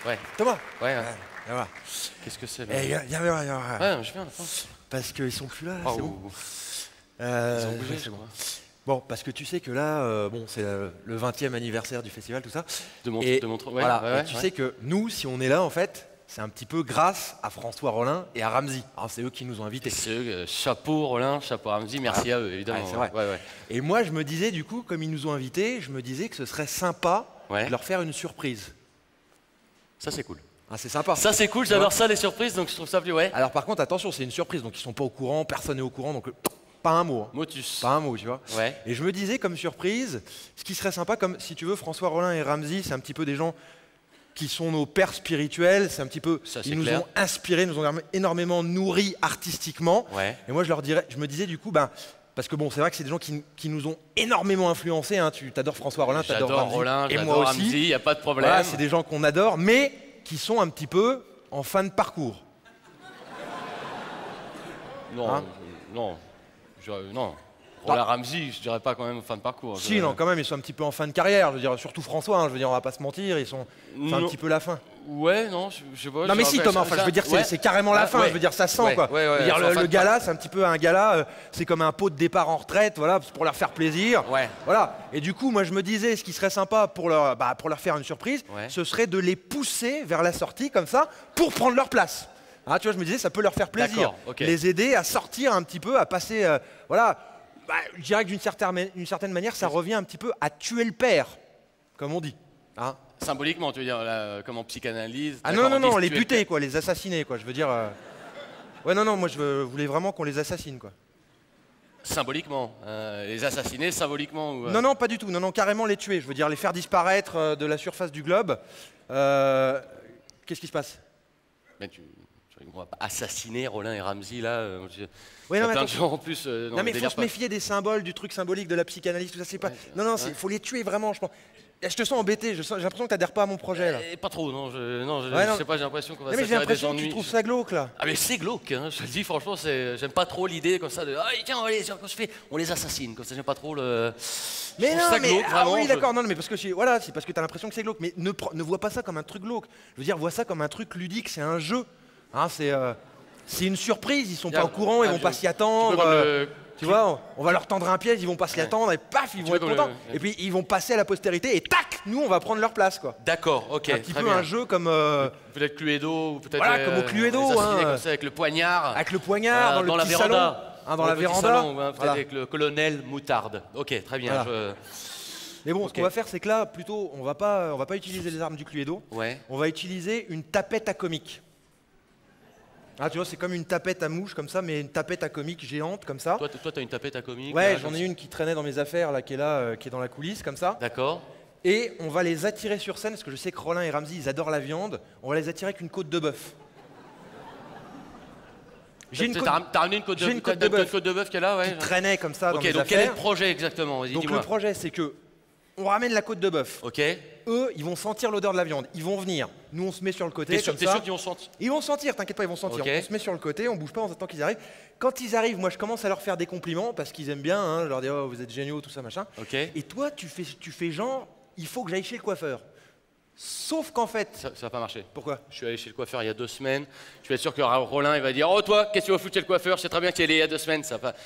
Ouais. Thomas. Ouais. Viens voir. Qu'est-ce que c'est là? Viens voir. Ouais, je viens, là. Parce qu'ils sont plus là, Oh, c'est bon. Ils ont bougé, c'est je bon. crois. Bon, parce que tu sais que là, bon, c'est le 20e anniversaire du festival, tout ça. De mon ouais, voilà, ouais, et tu sais que nous, si on est là, en fait, c'est un petit peu grâce à François Rollin et à Ramzy. Alors, c'est eux qui nous ont invités. C'est eux, chapeau Rollin, chapeau Ramzy, merci à eux, évidemment. Ouais, c'est vrai. Ouais. Et moi, je me disais, du coup, comme ils nous ont invités, je me disais que ce serait sympa de leur faire une surprise. Ça, c'est cool. Ah, c'est sympa. Ça, c'est cool, j'adore ça, les surprises, donc je trouve ça plus, Alors, par contre, attention, c'est une surprise, donc ils sont pas au courant, personne n'est au courant, donc pas un mot. Hein. Motus. Pas un mot, tu vois. Ouais. Et je me disais, comme surprise, ce qui serait sympa, comme si tu veux, François Rollin et Ramzy, c'est un petit peu des gens qui sont nos pères spirituels, c'est un petit peu, ils nous ont inspirés, nous ont énormément nourris artistiquement. Ouais. Et moi, je me disais du coup, parce que bon, c'est vrai que c'est des gens qui nous ont énormément influencés. Hein. Tu t'adores François Rollin, t'adores Ramzy, Rollin, et moi aussi. Il n'y a pas de problème. Voilà, c'est des gens qu'on adore, mais qui sont un petit peu en fin de parcours. Non, hein non. Rollin Ramzy, je dirais pas quand même fin de parcours. Si, non, quand même, ils sont un petit peu en fin de carrière. Je veux dire, surtout François, hein, je veux dire, on va pas se mentir, ils sont un petit peu la fin. Ouais, non, je sais pas. Non mais si Thomas, enfin je veux dire c'est carrément la fin, je veux dire ça sent quoi. Je veux dire le gala, c'est un petit peu un gala, c'est comme un pot de départ en retraite, voilà, pour leur faire plaisir. Voilà. Et du coup, moi je me disais ce qui serait sympa pour leur faire une surprise, ce serait de les pousser vers la sortie comme ça pour prendre leur place. Ah, tu vois, je me disais ça peut leur faire plaisir, les aider à sortir un petit peu, à passer voilà, je dirais que d'une certaine manière ça revient un petit peu à tuer le père, comme on dit. Hein. Symboliquement, tu veux dire, comme en psychanalyse. Ah non, les buter, quoi, les assassiner, quoi. Je veux dire. Ouais, non, moi je voulais vraiment qu'on les assassine, quoi. Symboliquement, les assassiner symboliquement ou Non, pas du tout. Non, carrément les tuer. Je veux dire les faire disparaître de la surface du globe. Qu'est-ce qui se passe? Mais on va pas assassiner Rollin et Ramzy là. Ouais, non, mais plein de gens en plus. Non, mais il faut se méfier des symboles, du truc symbolique de la psychanalyse, tout ça. C'est pas. Non, il faut les tuer vraiment, je pense. Je te sens embêté, j'ai l'impression que tu n'adhères pas à mon projet là. Pas trop, non, je sais pas, j'ai l'impression qu'on va s'attirer des ennuis. Mais j'ai l'impression que tu trouves ça glauque là. Ah mais c'est glauque, hein, je te le dis franchement, j'aime pas trop l'idée comme ça de « Ah tiens, on les assassine », comme ça j'aime pas trop le... Mais non, mais glauque, vraiment, oui d'accord, non mais parce que voilà, c'est parce que tu as l'impression que c'est glauque, mais ne vois pas ça comme un truc glauque. Je veux dire, vois ça comme un truc ludique, c'est un jeu. Hein, c'est une surprise, ils sont pas au courant, ils vont pas s'y attendre. Tu vois, on va leur tendre un piège, ils vont pas s'y attendre et paf, ils vont être contents. Et puis ils vont passer à la postérité et tac, nous on va prendre leur place quoi. D'accord, ok. Un petit peu un jeu comme. Peut-être Cluedo ou peut-être. Voilà, comme au Cluedo, comme ça avec le poignard. Avec le poignard dans le petit salon. Dans la véranda. Peut-être avec le colonel Moutarde. Ok, très bien. Mais bon, ce qu'on va faire, c'est que là, plutôt, on va pas utiliser les armes du Cluedo. On va utiliser une tapette à comique. Ah, tu vois, c'est comme une tapette à mouche, comme ça, mais une tapette à comique géante, comme ça. Toi, t'as une tapette à comique? Ouais, j'en ai une qui traînait dans mes affaires, là, qui est dans la coulisse, comme ça. D'accord. Et on va les attirer sur scène, parce que je sais que Rollin et Ramzy, ils adorent la viande. On va les attirer avec une côte de bœuf. T'as ramené une côte de bœuf qu'elle a, ouais. Qui traînait comme ça dans mes affaires. Donc quel est le projet exactement? Donc le projet, c'est que on ramène la côte de bœuf. Ok. Eux, ils vont sentir l'odeur de la viande. Ils vont venir. Nous, on se met sur le côté. T'es sûr qu'ils vont sentir? Ils vont sentir, t'inquiète pas, ils vont sentir. On se met sur le côté, on bouge pas, on attend qu'ils arrivent. Quand ils arrivent, moi, je commence à leur faire des compliments parce qu'ils aiment bien. Hein, je leur dis, oh, vous êtes géniaux, tout ça, machin. Et toi, tu fais genre, il faut que j'aille chez le coiffeur. Sauf qu'en fait... Ça va pas marcher. Pourquoi? Je suis allé chez le coiffeur il y a 2 semaines. Je suis sûr que Rollin, il va dire, oh toi, qu'est-ce que tu vas foutre chez le coiffeur? Je sais très bien qu'il est allé il y a 2 semaines, ça va pas...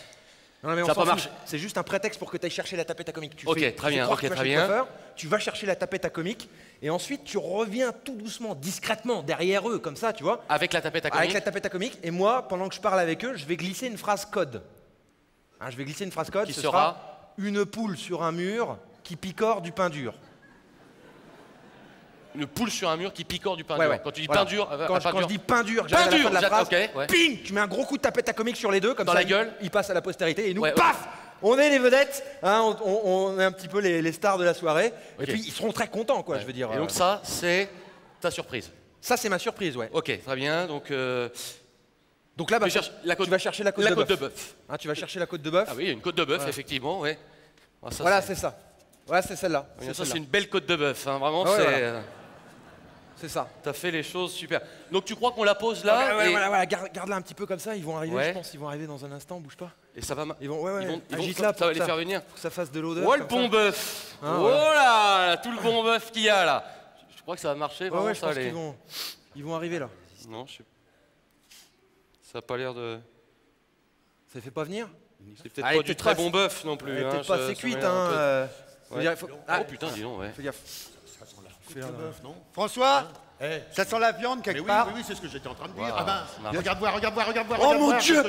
Non, mais ça n'a pas marché. C'est juste un prétexte pour que tu ailles chercher la tapette à comique. Très bien. Tu vas chercher la tapette à comique et ensuite tu reviens tout doucement, discrètement, derrière eux, comme ça, tu vois. Avec la tapette à comique? Avec la tapette à comique. Et moi, pendant que je parle avec eux, je vais glisser une phrase code. Hein, je vais glisser une phrase code. Qui ce sera une poule sur un mur qui picore du pain dur. Une poule sur un mur qui picore du pain dur. Quand tu dis pain dur, quand je dis pain dur, j'arrive à la fin de la phrase, ping, tu mets un gros coup de tapette à comique sur les deux, comme dans ça, la gueule. Ils passent à la postérité et nous, paf, on est les vedettes, hein, on est un petit peu les stars de la soirée. Et puis ils seront très contents, quoi, je veux dire. Et donc ça, c'est ta surprise. Ça, c'est ma surprise, ouais. Ok, très bien. Donc là, tu vas chercher la côte de bœuf. Hein, tu vas chercher la côte de bœuf. Ah oui, une côte de bœuf, effectivement, ouais. Voilà, c'est ça. Ouais, c'est celle-là. Ça, c'est une belle côte de bœuf, hein, vraiment. C'est ça. T'as fait les choses super. Donc tu crois qu'on la pose là? Voilà, garde-la un petit peu comme ça, ils vont arriver, je pense, ils vont arriver dans un instant, bouge pas. Et ça va ils vont ça va les faire venir. Pour que ça fasse de l'odeur. Oh le bon bœuf! Oh là, tout le bon bœuf qu'il y a là. crois que ça va marcher. Ouais, je pense qu'ils vont arriver là. Non, je sais. Ça a pas l'air de. Ça fait pas venir? C'est peut-être pas du très bon bœuf non plus. Peut-être pas assez cuite, hein. Oh putain, dis donc, ouais. Fais gaffe. Ça sent la cuite de bœuf, non? François, ça sent la viande quelque part? Oui, c'est ce que j'étais en train de dire. Ah ben, regarde voir. Oh mon Dieu!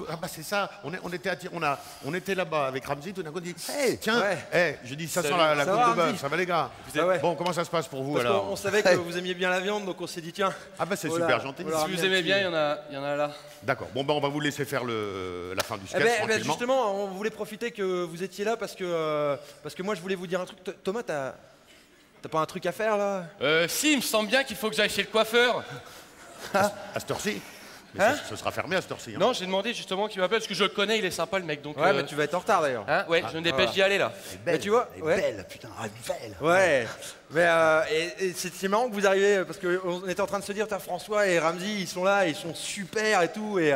Ah bah c'est ça, on était là-bas avec Ramzi, tout d'un coup on dit hey, tiens, je dis ça sent la côte de bœuf, ça va les gars. Bon, comment ça se passe pour vous? Parce alors on savait que vous aimiez bien la viande, donc on s'est dit tiens. Ah bah c'est super gentil. Si vous aimez bien, il y en a là. D'accord, bon bah on va vous laisser faire la fin du sketch tranquillement. Justement, on voulait profiter que vous étiez là parce que moi je voulais vous dire un truc. Thomas, t'as pas un truc à faire là? Si, il me semble bien qu'il faut que j'aille chez le coiffeur. À cette heure-ci? Ce sera fermé à cette heure-ci. Non, j'ai demandé justement qu'il m'appelle parce que je le connais, il est sympa le mec. Donc, ouais, mais tu vas être en retard d'ailleurs. Ouais, je me dépêche d'y aller là. Mais tu vois, belle, putain, belle. Ouais, mais et c'est marrant que vous arrivez parce qu'on était en train de se dire, François et Ramzi, ils sont là, ils sont super et tout. Et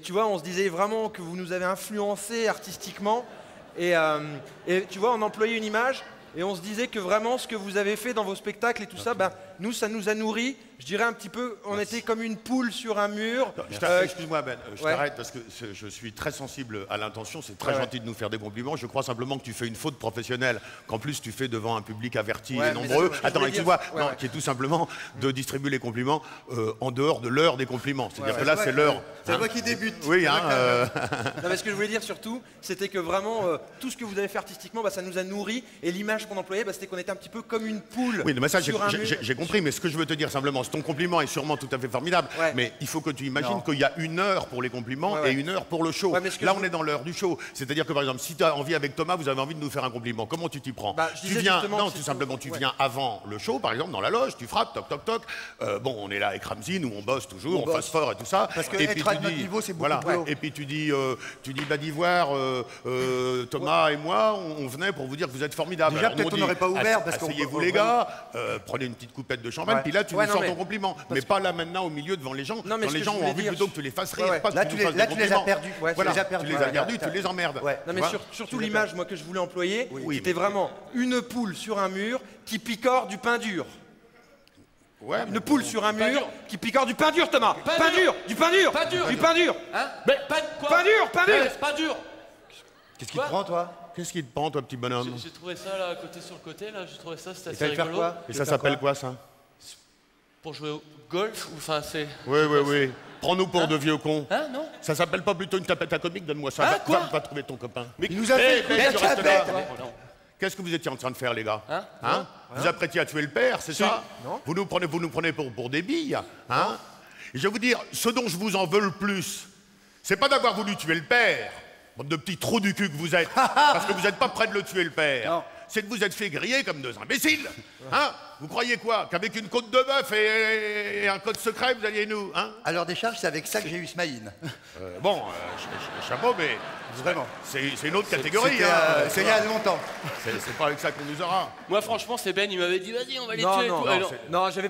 tu vois, on se disait vraiment que vous nous avez influencé artistiquement. Et tu vois, on employait une image. Et on se disait que vraiment ce que vous avez fait dans vos spectacles et tout ça, nous ça nous a nourris. Je dirais un petit peu, on était comme une poule sur un mur. Excuse-moi Ben, je t'arrête parce que je suis très sensible à l'intention. C'est très gentil de nous faire des compliments. Je crois simplement que tu fais une faute professionnelle, qu'en plus tu fais devant un public averti et nombreux. Attends, excuse-moi, qui est tout simplement de distribuer les compliments en dehors de l'heure des compliments. C'est-à-dire que là c'est l'heure. C'est moi qui débute. Oui, Non, mais ce que je voulais dire surtout, c'était que vraiment tout ce que vous avez fait artistiquement, ça nous a nourris. Et l'image qu'on employait, c'était qu'on était un petit peu comme une poule. Oui, mais ça j'ai compris. Mais ce que je veux te dire simplement, ton compliment est sûrement tout à fait formidable. Mais il faut que tu imagines qu'il y a 1 heure pour les compliments et 1 heure pour le show. Là, on est dans l'heure du show. C'est-à-dire que par exemple, si tu as envie avec Thomas, vous avez envie de nous faire un compliment. Comment tu t'y prends? Tu viens, non, tout simplement, tu viens avant le show, par exemple, dans la loge, tu frappes, toc toc toc. Bon, on est là avec Ramzi, nous on bosse toujours, on passe fort et tout ça. Parce que et puis être à notre niveau, c'est beaucoup de boulot. Et puis tu dis d'Ivoire, Thomas et moi, on venait pour vous dire que vous êtes formidables. Déjà, peut-être on n'aurait pas ouvert parce que asseyez-vous les gars, prenez une petite coupette de champagne, puis là tu nous sors ton compliment. Mais pas là maintenant au milieu devant les gens. Quand les gens ont envie plutôt que tu les fasses rire, pas que tu nous fasses des compliments. Là tu les as perdus. Tu les as perdus, tu les emmerdes. Non mais surtout l'image moi que je voulais employer, c'était vraiment une poule sur un mur qui picore du pain dur. Une poule sur un mur qui picore du pain dur, Thomas. Pain dur, du pain dur, du pain dur. Mais quoi? Pain dur. C'est pas dur. Qu'est-ce qui te prend, toi? Qu'est-ce qui te prend, toi, petit bonhomme? J'ai trouvé ça là, côté sur le côté, là, j'ai trouvé ça, c'était assez rigolo. Et ça s'appelle quoi, ça? Pour jouer au golf ou enfin c'est... Oui. Prends-nous pour de vieux cons. Hein, non? Ça s'appelle pas plutôt une tapette à comique? Donne-moi ça. Va trouver ton copain. Mais il nous a fait Qu'est-ce que vous étiez en train de faire, les gars? Vous apprêtiez à tuer le père, c'est ça? Vous nous prenez pour des billes, hein? Et je vais vous dire, ce dont je vous en veux le plus, c'est pas d'avoir voulu tuer le père, bande de petits trous du cul que vous êtes, parce que vous n'êtes pas prêts de le tuer, le père. C'est de vous être fait griller comme 2 imbéciles. Hein? Vous croyez quoi? Qu'avec une côte de bœuf et un code secret, vous alliez nous, hein? Alors des charges, c'est avec ça que j'ai eu Smaïn. Chapeau, mais vraiment, c'est une autre catégorie. C'est il y a longtemps. C'est pas avec ça qu'on nous aura. Moi, franchement, c'est Ben, il m'avait dit, vas-y, on va les tuer.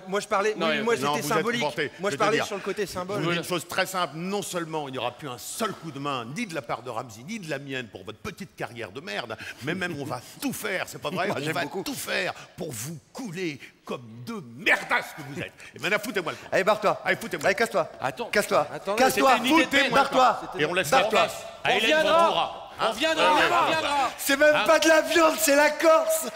Moi je parlais, moi c'était symbolique. Moi je parlais sur le côté symbole. Je vous dis une chose très simple, non seulement il n'y aura plus un seul coup de main, ni de la part de Ramzi, ni de la mienne pour votre petite carrière de merde, mais même on va tout faire, c'est pas vrai? On va tout faire pour vous couler comme 2 merdasses que vous êtes. Et maintenant, foutez-moi le camp. Allez, barre-toi. Allez, foutez-moi. Allez, casse-toi. Attends. Casse-toi. Casse-toi. Barre-toi. Et on laisse la place. On viendra. On viendra. C'est même pas de la viande, c'est la Corse.